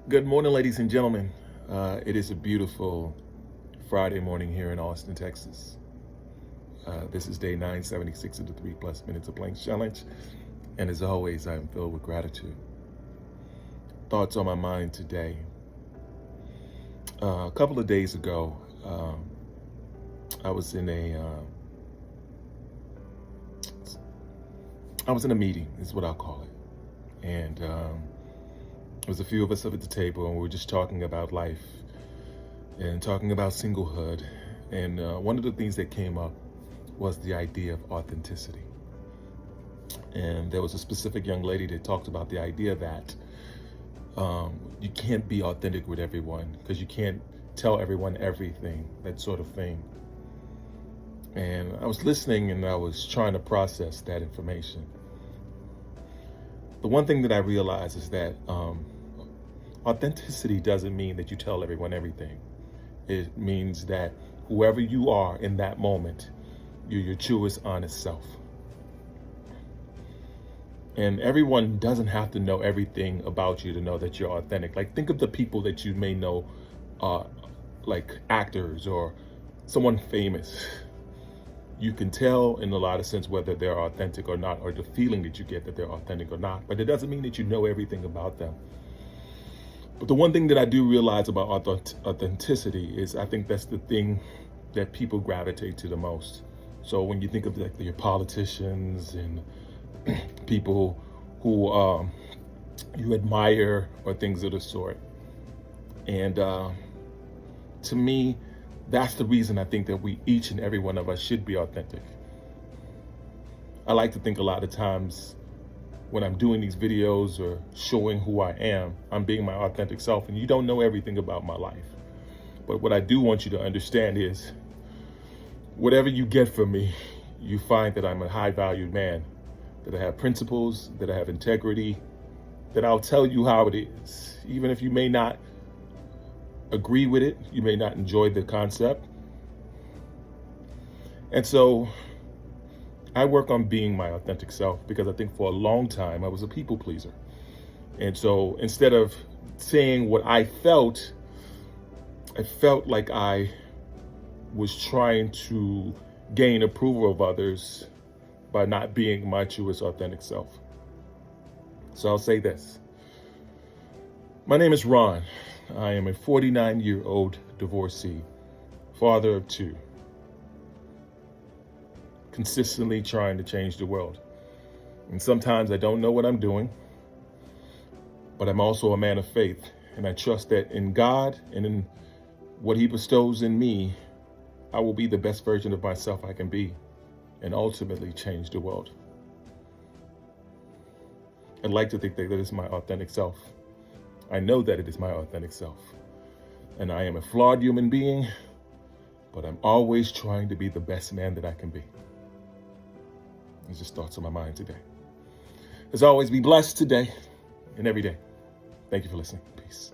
Good morning, ladies and gentlemen. It is a beautiful Friday morning here in Austin, Texas. This is day 976 of the 3+ Minutes of Blanks Challenge. And as always, I am filled with gratitude. Thoughts on my mind today. A couple of days ago, I was in a meeting, is what I'll call it. And there was a few of us up at the table, and we were just talking about life and talking about singlehood. And one of the things that came up was the idea of authenticity. And there was a specific young lady that talked about the idea that you can't be authentic with everyone because you can't tell everyone everything, that sort of thing. And I was listening and I was trying to process that information. The one thing that I realized is that authenticity doesn't mean that you tell everyone everything. It means that whoever you are in that moment, you're your truest, honest self. And everyone doesn't have to know everything about you to know that you're authentic. Like, think of the people that you may know, like actors or someone famous. You can tell in a lot of sense whether they're authentic or not, or the feeling that you get that they're authentic or not. But it doesn't mean that you know everything about them. But the one thing that I do realize about authenticity is I think that's the thing that people gravitate to the most. So when you think of like your politicians and people who you admire or things of the sort. And to me, that's the reason I think that each and every one of us should be authentic. I like to think a lot of times when I'm doing these videos or showing who I am, I'm being my authentic self, and you don't know everything about my life. But what I do want you to understand is whatever you get from me, you find that I'm a high valued man, that I have principles, that I have integrity, that I'll tell you how it is. Even if you may not agree with it, you may not enjoy the concept. And so I work on being my authentic self because I think for a long time I was a people pleaser. And so instead of saying what I felt like I was trying to gain approval of others by not being my truest authentic self. So I'll say this. My name is Ron. I am a 49-year-old divorcee, father of 2, consistently trying to change the world. And sometimes I don't know what I'm doing, but I'm also a man of faith. And I trust that in God and in what He bestows in me, I will be the best version of myself I can be and ultimately change the world. I'd like to think that that is my authentic self. I know that it is my authentic self. And I am a flawed human being, but I'm always trying to be the best man that I can be. These just thoughts on my mind today. As always, be blessed today and every day. Thank you for listening. Peace.